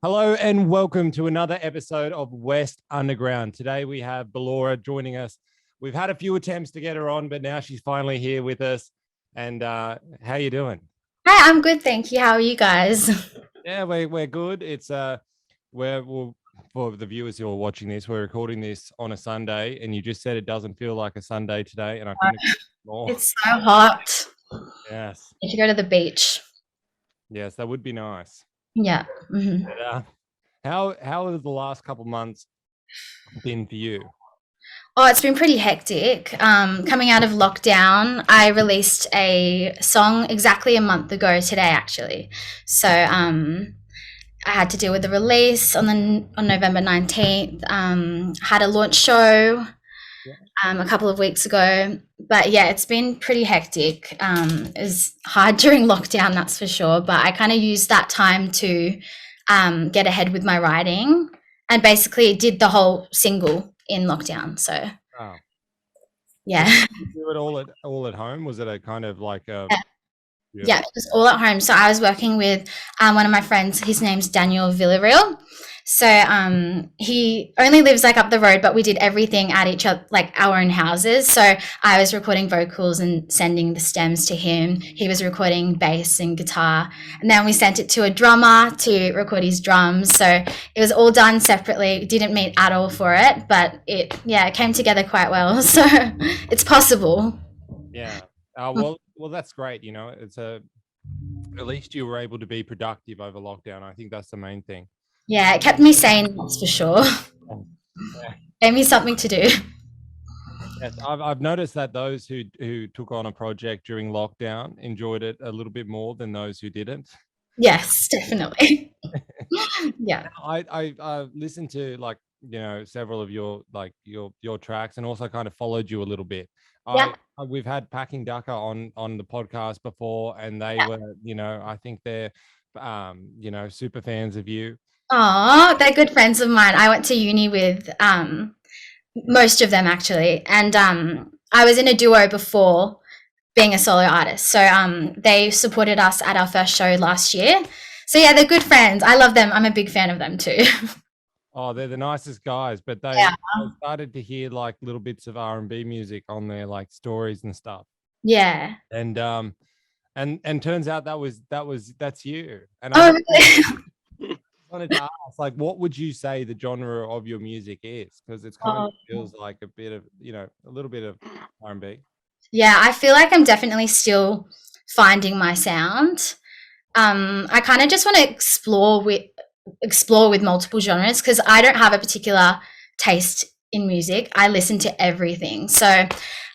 Hello and welcome to another episode of West Underground. Today we have Belora joining us. We've had a few attempts to get her on, but now she's finally here with us. And how you doing? Hi, I'm good, thank you. How are you guys? Yeah, we're good. We're for the viewers who are watching this, we're recording this on a Sunday, and you just said it doesn't feel like a Sunday today, and I couldn't agree more. It's so hot. Yes, You should go to the beach. yes, that would be nice. Yeah. But, how have the last couple months been for you? Oh, it's been pretty hectic. Coming out of lockdown, I released a song exactly a month ago today, actually. So I had to deal with the release on November 19th. Had a launch show a couple of weeks ago. But yeah, it's been pretty hectic. It's hard during lockdown, that's for sure. But I kind of used that time to get ahead with my writing and basically did the whole single in lockdown. So Oh, yeah, did you do it all at home? Was it a kind of like a yeah, beautiful? it was all at home. So I was working with one of my friends. His name's Daniel Villarreal. So he only lives like up the road, but we did everything at each other, like our own houses. So I was recording vocals and sending the stems to him. He was recording bass and guitar, and then we sent it to a drummer to record his drums. So it was all done separately. Didn't meet at all for it, but it came together quite well. So it's possible. Yeah. Well, that's great. It's a at least you were able to be productive over lockdown. I think that's the main thing. Yeah, it kept me sane, that's for sure. Yeah. Gave me something to do. Yes, I've noticed that those who took on a project during lockdown enjoyed it a little bit more than those who didn't. Yes, definitely. Yeah. I listened to several of your tracks and also kind of followed you a little bit. Yeah. We've had Packing Ducker on the podcast before, and they Yeah. were, I think they're super fans of you. Oh, they're good friends of mine. I went to uni with most of them actually. And I was in a duo before being a solo artist. So they supported us at our first show last year. So yeah, they're good friends. I love them. I'm a big fan of them too. Oh, they're the nicest guys, but Yeah. I started to hear like little bits of R&B music on their like stories and stuff. Yeah. And turns out that's you. And I Oh, just really? wanted to ask, like, what would you say the genre of your music is? Because it's kind of Oh. feels like a bit of, a little bit of R&B. Yeah, I feel like I'm definitely still finding my sound. I kind of just want to explore with multiple genres because I don't have a particular taste in music. I listen to everything. So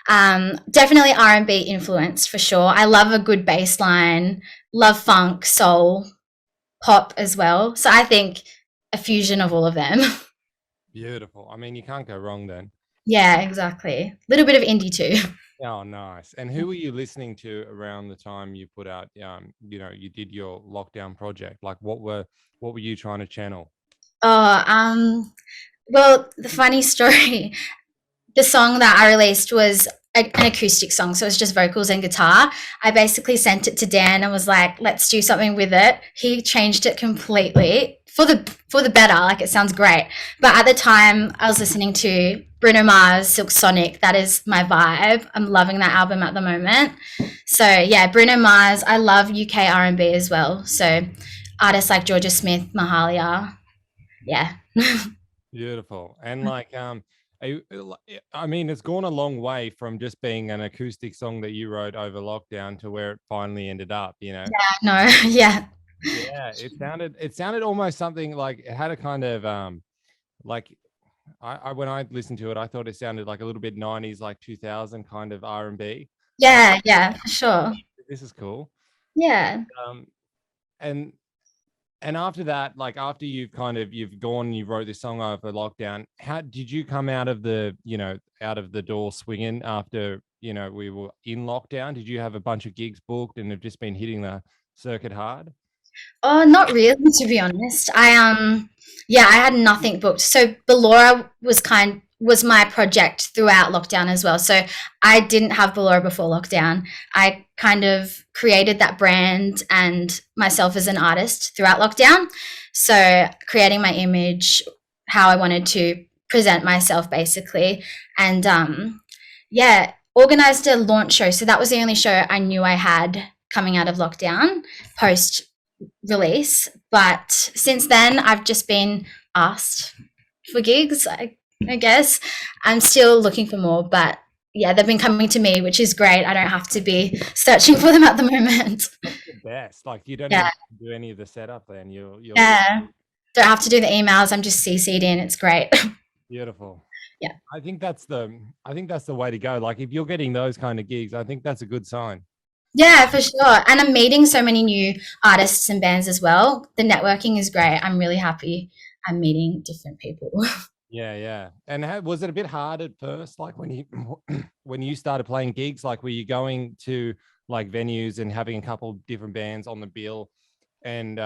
definitely R&B influence for sure. I love a good bass line, love funk, soul, pop as well. So I think a fusion of all of them. Beautiful. I mean, you can't go wrong then. Yeah, exactly. A little bit of indie too. Oh, nice. And who were you listening to around the time you put out, you did your lockdown project? Like, what were you trying to channel? Oh, well, the funny story, the song that I released was an acoustic song, so it was just vocals and guitar. I basically sent it to Dan and was like, "Let's do something with it." He changed it completely for the better. Like it sounds great, but at the time I was listening to Bruno Mars, Silk Sonic. That is my vibe. I'm loving that album at the moment. So yeah, Bruno Mars. I love UK R&B as well. So artists like Georgia Smith, Mahalia. Yeah. Beautiful. And I mean, it's gone a long way from just being an acoustic song that you wrote over lockdown to where it finally ended up. No, yeah. Yeah, it sounded almost something like it had a kind of like I when I listened to it, I thought it sounded like a little bit 90s, like 2000 kind of R&B. Uh, Yeah, yeah, for sure. this is cool. Yeah. Um, and and after that, like after you've gone and you wrote this song over lockdown, how did you come out of the door swinging after, we were in lockdown? Did you have a bunch of gigs booked and have just been hitting the circuit hard? Oh, not really, to be honest. Yeah, I had nothing booked. So Belora was my project throughout lockdown as well. So I didn't have Belora before lockdown. I kind of created that brand and myself as an artist throughout lockdown. So creating my image, how I wanted to present myself basically. And yeah, organized a launch show. So that was the only show I knew I had coming out of lockdown post release. But since then, I've just been asked for gigs, I guess. I'm still looking for more, but yeah, they've been coming to me, which is great. I don't have to be searching for them at the moment. That's the best. Like you don't Yeah. even do any of the setup then. You're Yeah. Don't have to do the emails. I'm just CC'd in. It's great. beautiful. Yeah. I think that's the way to go. Like if you're getting those kind of gigs, I think that's a good sign. Yeah, for sure. And I'm meeting so many new artists and bands as well. The networking is great. I'm really happy I'm meeting different people. Yeah, yeah. And was it a bit hard at first, like when you when you started playing gigs? Like, were you going to like venues and having a couple different bands on the bill, and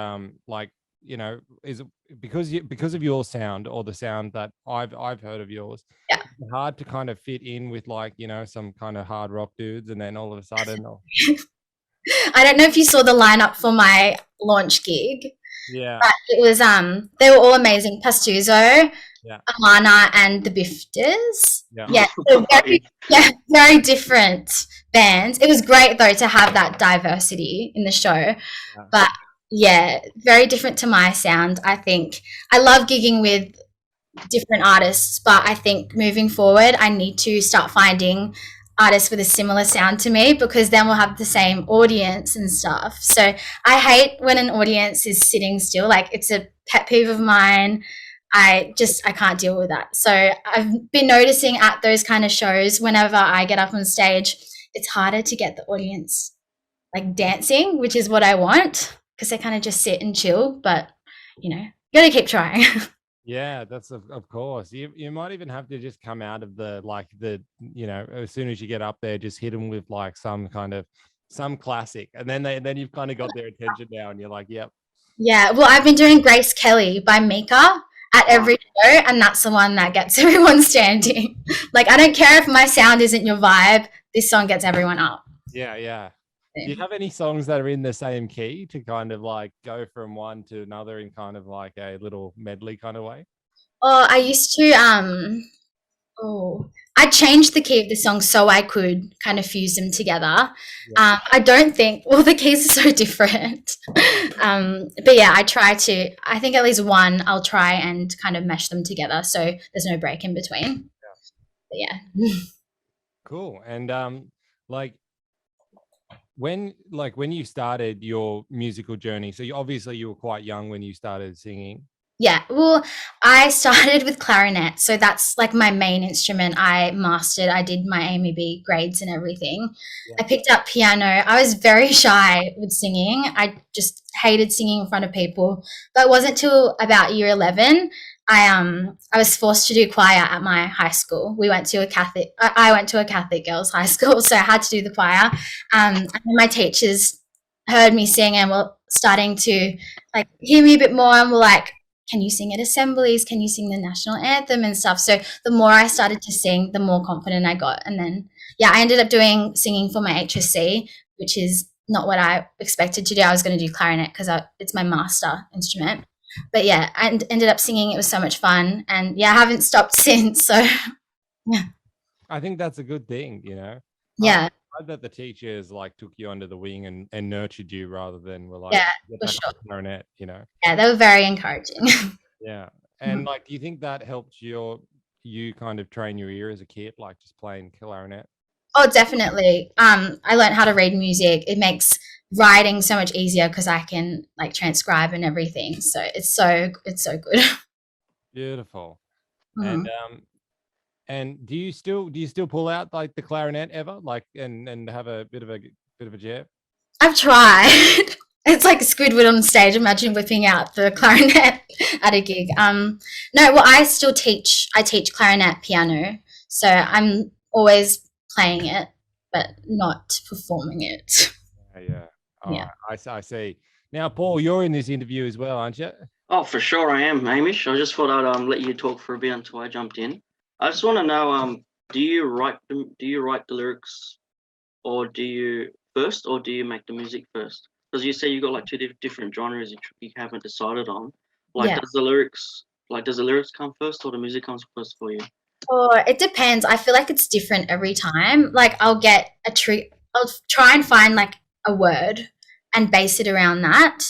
like is it because of your sound or the sound that I've heard of yours? Yeah. It's hard to kind of fit in with like some kind of hard rock dudes, and then all of a sudden, I don't know if you saw the lineup for my launch gig, yeah, but it was they were all amazing. Pastuzo, yeah, Alana, and the Bifters. yeah, Yeah, so very different bands. It was great though to have that diversity in the show, yeah. but yeah, very different to my sound. I think I love gigging with different artists, but I think moving forward, I need to start finding artists with a similar sound to me because then we'll have the same audience and stuff. So I hate when an audience is sitting still. Like it's a pet peeve of mine. I can't deal with that. So I've been noticing at those kind of shows, whenever I get up on stage, it's harder to get the audience like dancing, which is what I want because they kind of just sit and chill. But you gotta keep trying. Yeah, that's of course. You might even have to just come out of as soon as you get up there, just hit them with like some classic, and then you've kind of got their attention now, and you're like, yep. Yeah, well, I've been doing Grace Kelly by Mika at every show, and that's the one that gets everyone standing. Like, I don't care if my sound isn't your vibe, this song gets everyone up. Yeah, yeah. Do you have any songs that are in the same key to kind of like go from one to another in kind of like a little medley kind of way? Oh, I used to I changed the key of the song so I could kind of fuse them together. Yeah. I don't think the keys are so different. But yeah, I think at least one I'll try and kind of mesh them together so there's no break in between. But yeah. Cool. And like when you started your musical journey, so obviously you were quite young when you started singing. Yeah, well, I started with clarinet, so that's like my main instrument. I mastered, I did my AMEB grades and everything. Yeah. I picked up piano. I was very shy with singing. I just hated singing in front of people. But it wasn't till about year 11 I was forced to do choir at my high school. I went to a Catholic girls' high school, so I had to do the choir. And my teachers heard me sing and were starting to like hear me a bit more and were like, can you sing at assemblies? Can you sing the national anthem and stuff? So the more I started to sing, the more confident I got. And then, yeah, I ended up doing singing for my HSC, which is not what I expected to do. I was going to do clarinet because it's my master instrument. But yeah, I ended up singing. It was so much fun. And yeah, I haven't stopped since. So yeah. I think that's a good thing, Yeah. I that the teachers like took you under the wing and nurtured you rather than were like, Yeah, get for back sure. on the clarinet, Yeah, they were very encouraging. Yeah. And like, do you think that helped you kind of train your ear as a kid, like just playing clarinet? Oh, definitely. I learned how to read music. It makes writing so much easier because I can like transcribe and everything. So it's so good. Beautiful. Mhm. And do you still pull out like the clarinet ever, like and have a bit of a jab? I've tried. It's like Squidward on stage. Imagine whipping out the clarinet at a gig. No, well, I teach clarinet piano, so I'm always playing it, but not performing it. Yeah. Yeah. I see. Now, Paul, you're in this interview as well, aren't you? Oh, for sure I am, Hamish. I just thought I'd let you talk for a bit until I jumped in. I just want to know, do you write the lyrics, or do you make the music first? Because you say you got like two different genres you haven't decided on. Like, Yeah. does the lyrics come first, or the music comes first for you? Or it depends. I feel like it's different every time. Like I'll get a treat. I'll try and find like a word and base it around that.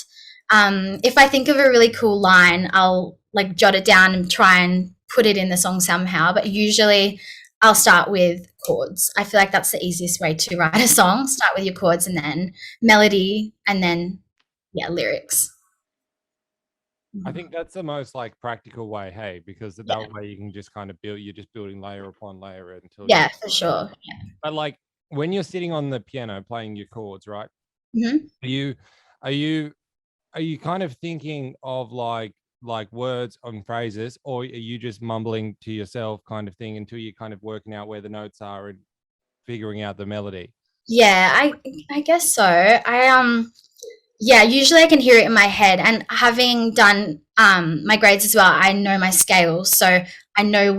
If I think of a really cool line, I'll like jot it down and try and put it in the song somehow. But usually I'll start with chords. I feel like that's the easiest way to write a song. Start with your chords and then melody and then, yeah, lyrics. I think that's the most like practical way, hey, because that Yeah. way you can just kind of build, you're just building layer upon layer until Yeah, for sure. Yeah. But like when you're sitting on the piano playing your chords, right? Mhm. Are you kind of thinking of like words and phrases, or are you just mumbling to yourself kind of thing until you're kind of working out where the notes are and figuring out the melody? Yeah, I guess so. Yeah, usually I can hear it in my head, and having done my grades as well, I know my scales, so I know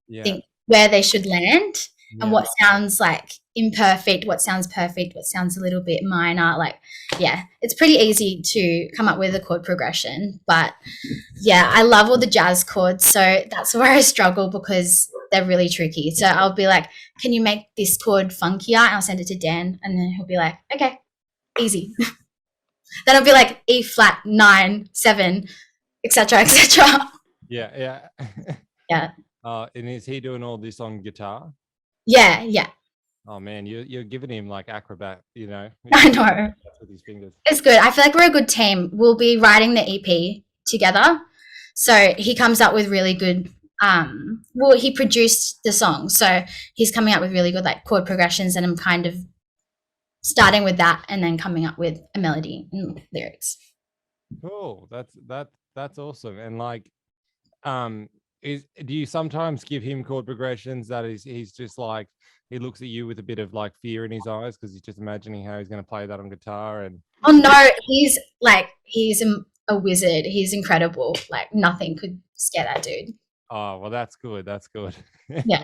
Yeah. where they should land and Yeah. what sounds like imperfect, what sounds perfect, what sounds a little bit minor. Like, yeah, it's pretty easy to come up with a chord progression. But yeah, I love all the jazz chords, so that's where I struggle because they're really tricky. So I'll be like, "Can you make this chord funkier?" And I'll send it to Dan, and then he'll be like, "Okay, easy." Then I'll be like E flat 9 7, etc., etc. Yeah. Yeah. Yeah. And is he doing all this on guitar? Yeah, yeah. Oh man, you're giving him like acrobat, you know, I know. with his fingers. It's good. I feel like we're a good team. We'll be writing the EP together. So he comes up with really good well, he produced the song. So he's coming up with really good like chord progressions, and I'm kind of starting with that and then coming up with a melody and lyrics. Cool. That's awesome. And like, do you sometimes give him chord progressions that he's just like he looks at you with a bit of like fear in his eyes because he's just imagining how he's going to play that on guitar? And Oh no, he's a wizard. He's incredible. Like nothing could scare that dude. oh well, that's good. That's good. Yeah.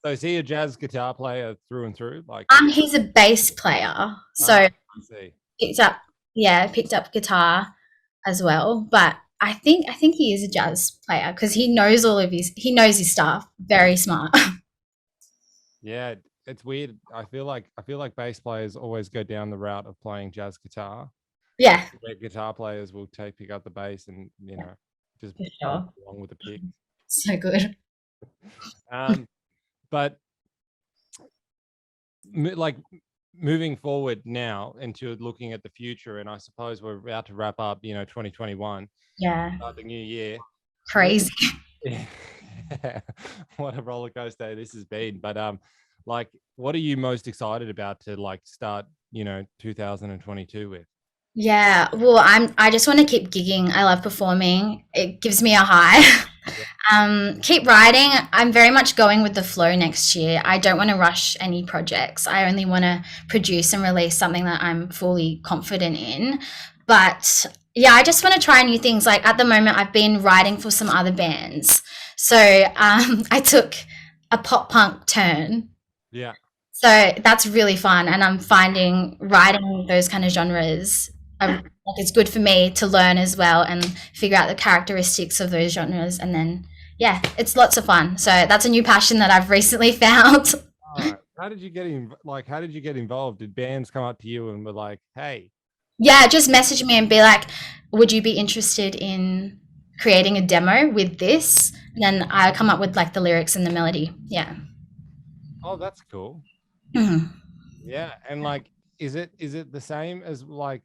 So is he a jazz guitar player through and through? Like, He's a bass player. So I see. picked up guitar as well. But I think he is a jazz player because he knows his stuff. Very smart. Yeah, it's weird. I feel like bass players always go down the route of playing jazz guitar. Yeah, Where guitar players will pick up the bass and just for sure. along with the pick. So good. But like moving forward now into looking at the future, and I suppose we're about to wrap up, 2021, Yeah. start the new year. Crazy. What a roller coaster this has been. But like, what are you most excited about to like start 2022 with? Yeah. Well, I just want to keep gigging. I love performing. It gives me a high. Keep writing. I'm very much going with the flow next year. I don't want to rush any projects. I only want to produce and release something that I'm fully confident in. But yeah, I just want to try new things. Like at the moment, I've been writing for some other bands. So I took a pop punk turn. Yeah. So that's really fun. And I'm finding writing those kind of genres like it's good for me to learn as well and figure out the characteristics of those genres. And then, yeah, it's lots of fun. So that's a new passion that I've recently found. How did you get how did you get involved? Did bands come up to you and were like, hey? Yeah, just message me and be like, would you be interested in creating a demo with this? And then I come up with like the lyrics and the melody. Yeah. Oh, that's cool. Mhm. Yeah. And like, is it the same as like,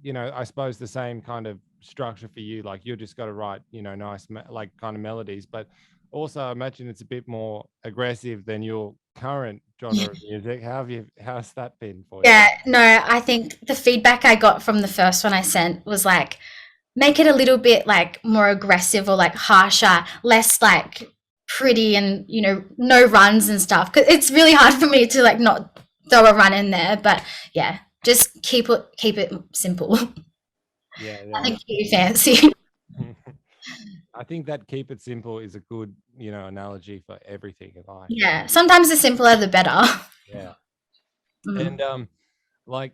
I suppose the same kind of structure for you? Like you just got to write, nice like kind of melodies, but also I imagine it's a bit more aggressive than your current genre of music. How's that been for you? Yeah, no, I think the feedback I got from the first one I sent was like, make it a little bit like more aggressive or like harsher, less like pretty and, no runs and stuff. Cause it's really hard for me to like not throw a run in there, but yeah, just keep it simple. Yeah. Nothing too fancy. I think that keep it simple is a good, analogy for everything in life. Yeah, sometimes the simpler the better. Yeah. Mm. And like,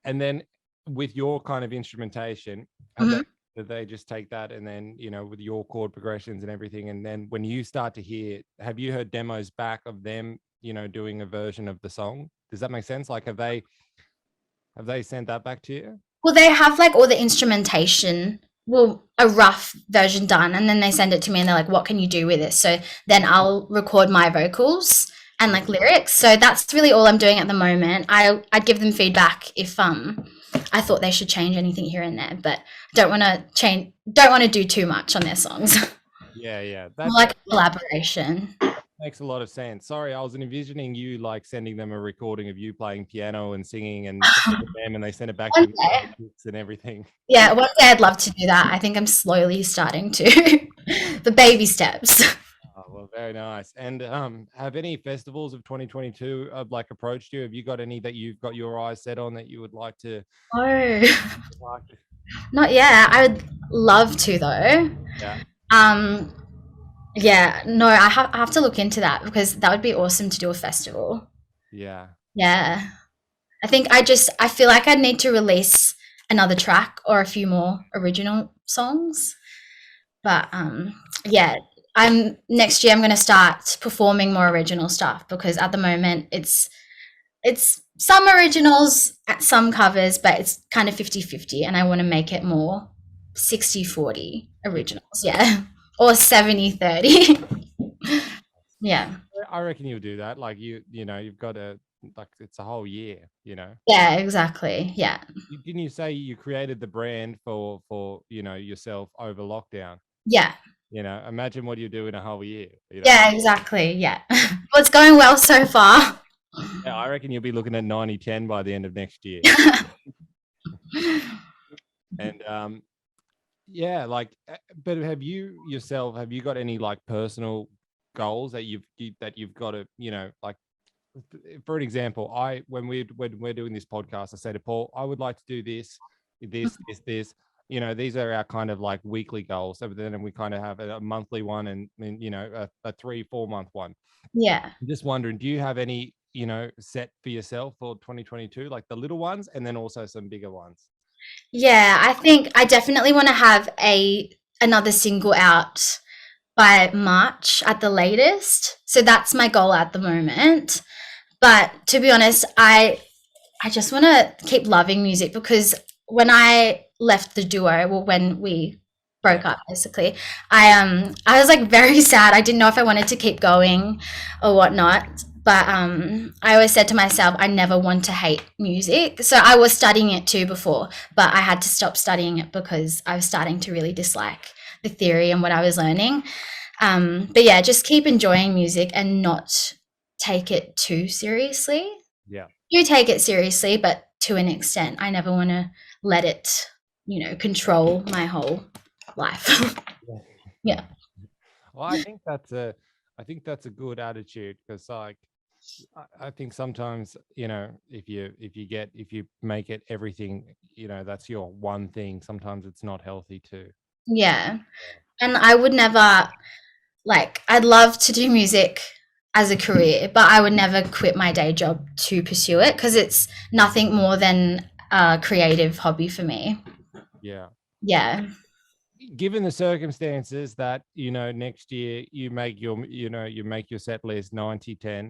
and then with your kind of instrumentation, Mhm. did they just take that and then, you know, with your chord progressions and everything, and then when you start to hear, have you heard demos back of them, you know, doing a version of the song? Does that make sense? Like, have they sent that back to you? Well, they have like all the instrumentation, well, a rough version done, and then they send it to me and they're like, what can you do with it? So then I'll record my vocals and like lyrics. So that's really all I'm doing at the moment. I'd give them feedback if I thought they should change anything here and there, but don't want to do too much on their songs. Yeah, More that like a collaboration. makes a lot of sense. Sorry, I was envisioning you like sending them a recording of you playing piano and singing and send it to them, and they send it back to One you day. with and everything. Yeah, one day I'd love to do that. I think I'm slowly starting to. The baby steps. Oh, well, very nice. And have any festivals of 2022 like approached you? Have you got any that you've got your eyes set on that you would like to? Oh, Like, not yet. I would love to though. yeah, Um, yeah, no, I have to look into that because that would be awesome to do a festival. yeah, Yeah. I feel like I'd need to release another track or a few more original songs. But yeah, I'm next year I'm going to start performing more original stuff because at the moment it's some originals, some covers, but it's kind of 50-50 and I want to make it more 60-40 originals, yeah. Or 70-30. Yeah. I reckon you'll do that. Like you know, you've got to like it's a whole year. You know, Yeah, exactly. Yeah. didn't you say you created the brand for you know yourself over lockdown? Yeah. You know, imagine what you do in a whole year. You know, Yeah, exactly. Yeah. Well, it's going well so far. yeah, I reckon you'll be looking at 90-10 by the end of next year. And yeah, like, but have you yourself, have you got any like personal goals that you've got to, you know, like, for an example, when we're doing this podcast, I say to Paul, I would like to do this. You know, these are our kind of like weekly goals. So then we kind of have a monthly one and you know, a 3-4 month one. Yeah. I'm just wondering, do you have any, you know, set for yourself for 2022, like the little ones and then also some bigger ones? Yeah, I think I definitely want to have another single out by March at the latest. So that's my goal at the moment. But to be honest, I just want to keep loving music because when I left the duo, well, when we broke Yeah. up, basically, I was like very sad. I didn't know if I wanted to keep going or whatnot. But I always said to myself, I never want to hate music. So I was studying it too before, but I had to stop studying it because I was starting to really dislike the theory and what I was learning. But yeah, just keep enjoying music and not take it too seriously. Yeah. You take it seriously, but to an extent. I never want to let it, control my whole life. Yeah. Well, I think that's a good attitude because like I think sometimes, you know, if you make it everything, you know, that's your one thing, sometimes it's not healthy too. Yeah. And I would never, like, I'd love to do music as a career, but I would never quit my day job to pursue it because it's nothing more than a creative hobby for me. Yeah. Yeah. Given the circumstances that, you know, next year you make your, you know, you make your set list 90-10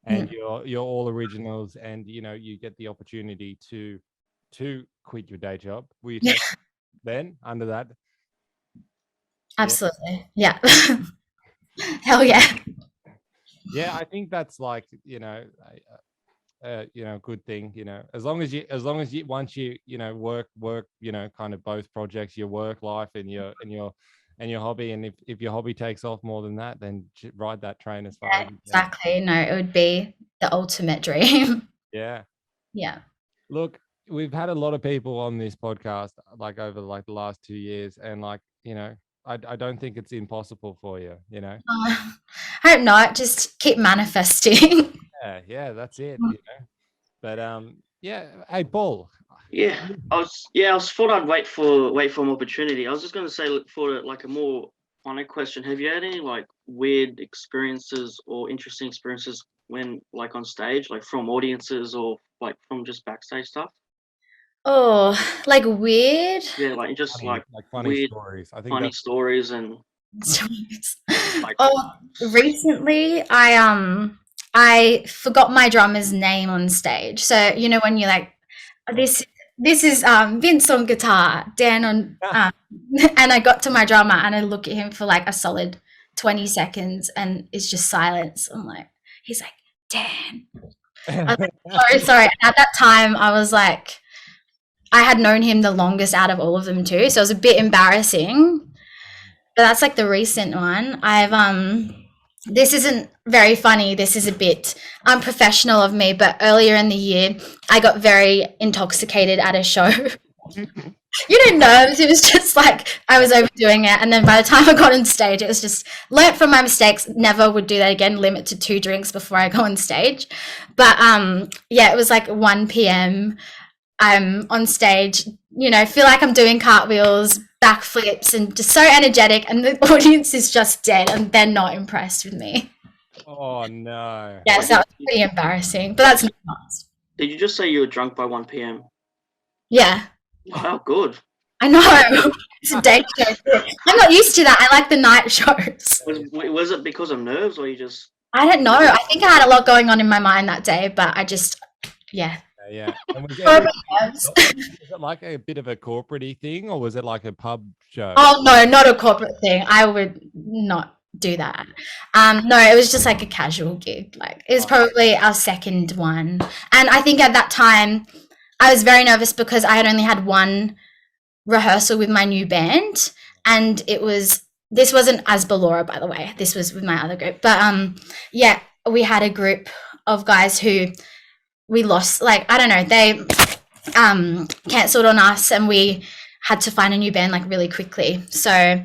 and Mm. you're all originals and, you know, you get the opportunity to quit your day job. Will you take then under that? Absolutely. Yeah. Hell yeah. Yeah, I think that's like, you know, you know, good thing, you know, as long as you once you know work, you know, kind of both projects, your work life and your hobby, and if your hobby takes off more than that, then ride that train as far as Yeah, you can. exactly. No, it would be the ultimate dream. Yeah. Yeah. Look, we've had a lot of people on this podcast like over like the last 2 years, and like, you know, I don't think it's impossible for you, you know. I hope not. Just keep manifesting. Yeah, that's it, you know. But yeah, hey Paul. Yeah, I was thought I'd wait for an opportunity. I was just going to say, look, for like a more funny question, have you had any like weird experiences or interesting experiences when like on stage, like from audiences or like from just backstage stuff? Oh, like weird. Yeah, like just Funny, like like funny weird, stories. I think funny that's stories and Stories. like. Oh, recently I forgot my drummer's name on stage. So you know when you're like, this this is Vince on guitar, Dan on and I got to my drummer and I look at him for like a solid 20 seconds and it's just silence. I'm like, he's like, Dan. I was like, sorry. At that time I was like, I had known him the longest out of all of them too. So it was a bit embarrassing. But that's like the recent one. I've this isn't very funny. This is a bit unprofessional of me, but earlier in the year I got very intoxicated at a show. You know, nerves. It was just like I was overdoing it. And then by the time I got on stage, it was just learnt from my mistakes. Never would do that again. Limit to 2 drinks before I go on stage. But yeah, it was like 1 p.m. I'm on stage, you know, feel like I'm doing cartwheels, backflips, and just so energetic. And the audience is just dead and they're not impressed with me. Oh no. Yeah, so that was pretty embarrassing. But that's not. Did you just say you were drunk by 1 p.m.? Yeah, Wow, good. I know. It's a day show. I'm not used to that. I like the night shows. Was it because of nerves or you just? I don't know. I think I had a lot going on in my mind that day, but I just, yeah. Yeah. And was Probably it, nerves. was it like a bit of a corporate-y thing, or was it like a pub show? Oh no, not a corporate thing. I would not do that. No, it was just like a casual gig. Like it was probably our second one. And I think at that time I was very nervous because I had only had one rehearsal with my new band and this wasn't as Belora, by the way. This was with my other group. But yeah, we had a group of guys who we lost, like, I don't know, they cancelled on us and we had to find a new band like really quickly. So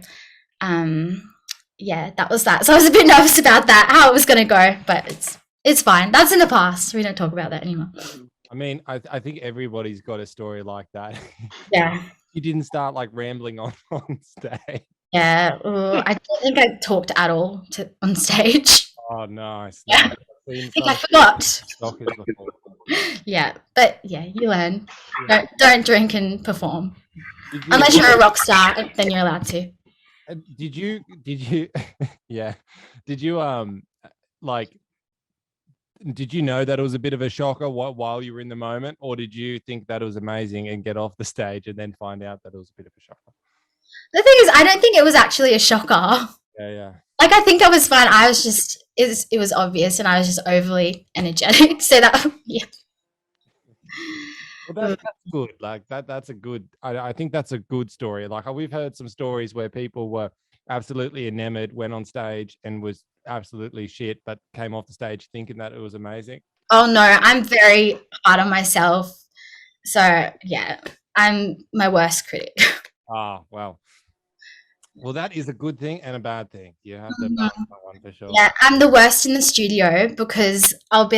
yeah, that was that. So I was a bit nervous about that, how it was going to go, but it's fine. That's in the past. We don't talk about that anymore. I mean, I think everybody's got a story like that. Yeah. You didn't start like rambling on stage. Yeah. I don't think I talked at all on stage. Oh, nice. Yeah. Nice. I think I forgot. Stockers before. Yeah, but yeah, you learn. Don't drink and perform. Did you, Unless you're a rock star, then you're allowed to. did you yeah. Did you like did you know that it was a bit of a shocker while you were in the moment, or did you think that it was amazing and get off the stage and then find out that it was a bit of a shocker? The thing is, I don't think it was actually a shocker. Yeah. Like, I think I was fine. I was just, it was obvious and I was just overly energetic. So that, yeah. Well, that's good. Like that's a good. I think that's a good story. Like we've heard some stories where people were absolutely enamored, went on stage and was absolutely shit, but came off the stage thinking that it was amazing. Oh no, I'm very hard on myself. So yeah, I'm my worst critic. Ah, well, that is a good thing and a bad thing. You have to balance that one for sure. Yeah, I'm the worst in the studio because I'll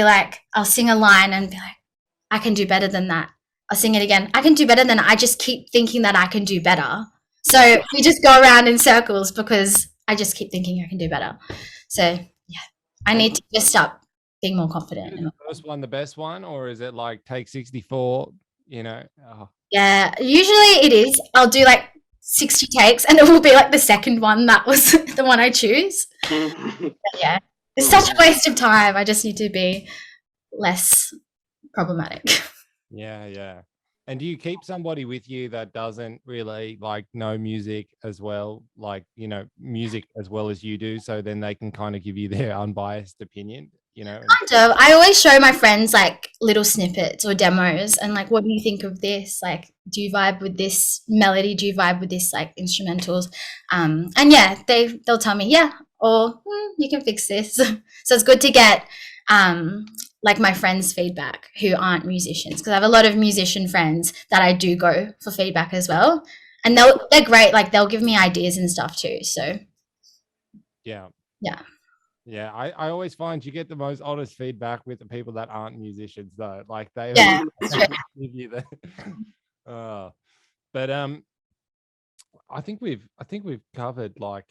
sing a line and be like, I can do better than that. I'll sing it again. I can do better than that. I just keep thinking that I can do better. So we just go around in circles because I just keep thinking I can do better. So yeah, I need to just stop being more confident. Is the first one the best one, or is it like take 64? You know. Oh. Yeah, usually it is. I'll do like 60 takes, and it will be like the second one that was the one I choose. But yeah, it's such a waste of time. I just need to be less problematic. Yeah. And do you keep somebody with you that doesn't really like know music as well, like, you know, music as well as you do, so then they can kind of give you their unbiased opinion, you know? Kind of. I always show my friends like little snippets or demos and like, what do you think of this? Like, do you vibe with this melody? Do you vibe with this like instrumentals? And yeah, they'll tell me, yeah, or you can fix this. So it's good to get like my friends' feedback who aren't musicians, because I have a lot of musician friends that I do go for feedback as well, and they're great. Like they'll give me ideas and stuff too. So yeah. I always find you get the most honest feedback with the people that aren't musicians, though. Like they give you the. But I think we've covered like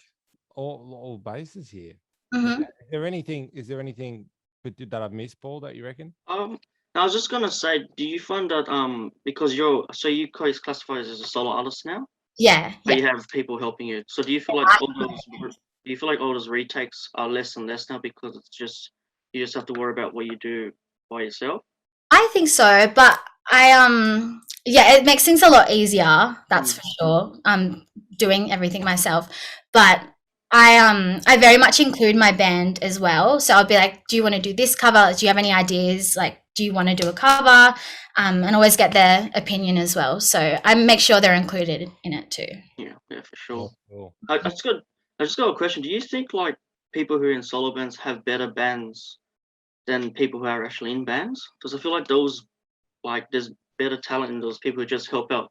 all bases here. Mm-hmm. Is there anything that I've missed, Paul, that you reckon? I was just gonna say, do you find that because you guys classify as a solo artist now, Yeah, but yeah. you have people helping you. So do you feel like all those retakes are less and less now because it's just you just have to worry about what you do by yourself? I think so, but yeah, it makes things a lot easier, that's for sure. Doing everything myself. But I very much include my band as well. So I'll be like, do you want to do this cover? Do you have any ideas? Like, do you want to do a cover? And always get their opinion as well. So I make sure they're included in it too. Yeah, for sure. Cool. I just got a question. Do you think like people who are in solo bands have better bands than people who are actually in bands? Because I feel like there's better talent in those people who just help out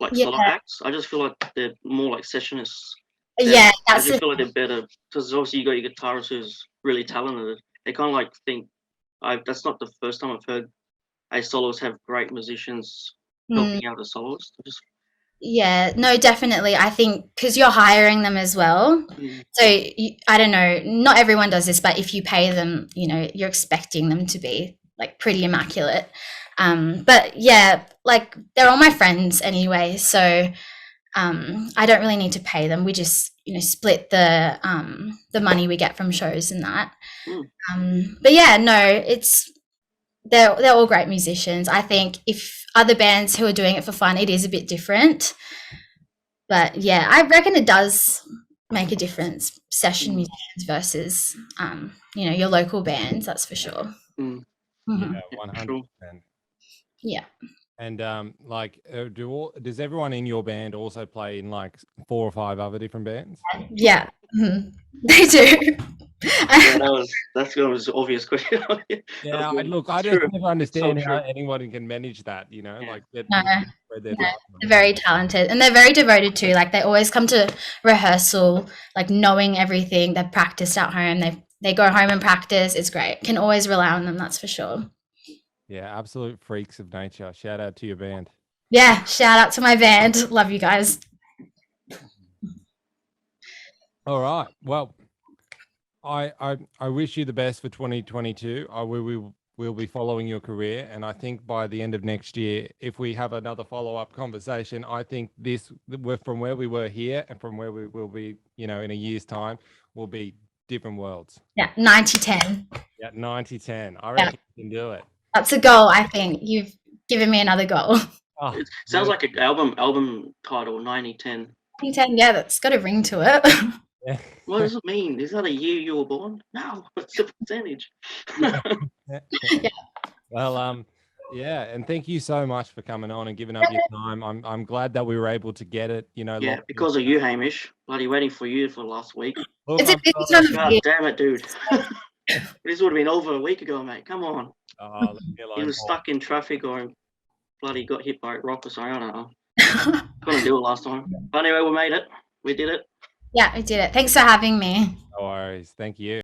like Yeah. solo acts. I just feel like they're more like sessionists. Yeah, I that's just feel like they're better because obviously you got your guitarist who's really talented. They kind of like think that's not the first time I've heard a soloists have great musicians helping out the soloist. Yeah, no, definitely. I think because you're hiring them as well. So I don't know, not everyone does this, but if you pay them, you're expecting them to be like pretty immaculate. But yeah, like they're all my friends anyway, so I don't really need to pay them. We just split the money we get from shows and that. But yeah, no, they're all great musicians. I think if other bands who are doing it for fun, it is a bit different. But yeah, I reckon it does make a difference, session musicians versus your local bands, that's for sure. Mm. Yeah, 100%. Yeah. And does everyone in your band also play in like 4 or 5 other different bands? Yeah, they do. Yeah, that's an obvious question. Yeah, I just never understand how anyone can manage that. Like they're very talented and they're very devoted too. Like they always come to rehearsal, like knowing everything. They've practiced at home. They go home and practice. It's great. Can always rely on them. That's for sure. Yeah, absolute freaks of nature. Shout out to your band. Yeah, shout out to my band. Love you guys. All right. Well, I wish you the best for 2022. We'll be following your career, and I think by the end of next year, if we have another follow-up conversation, I think we're from where we were here and from where we will be, in a year's time, will be different worlds. Yeah, 90-10. Yeah, 90-10. I reckon you can do it. That's a goal, I think. You've given me another goal. Oh, it sounds like an album title, 90-10. 90-10, yeah, that's got a ring to it. Yeah. What does it mean? Is that a year you were born? No, it's a percentage. Yeah. Well, yeah, and thank you so much for coming on and giving up your time. I'm glad that we were able to get it. Yeah, because of you, Hamish. Bloody waiting for you for last week. It's a busy time of God year. damn it, dude. This would have been over a week ago, mate. Come on. He was stuck in traffic or bloody got hit by a rock or something. I don't know. Couldn't do it last time. But anyway, we made it. We did it. Yeah, we did it. Thanks for having me. No worries. Thank you.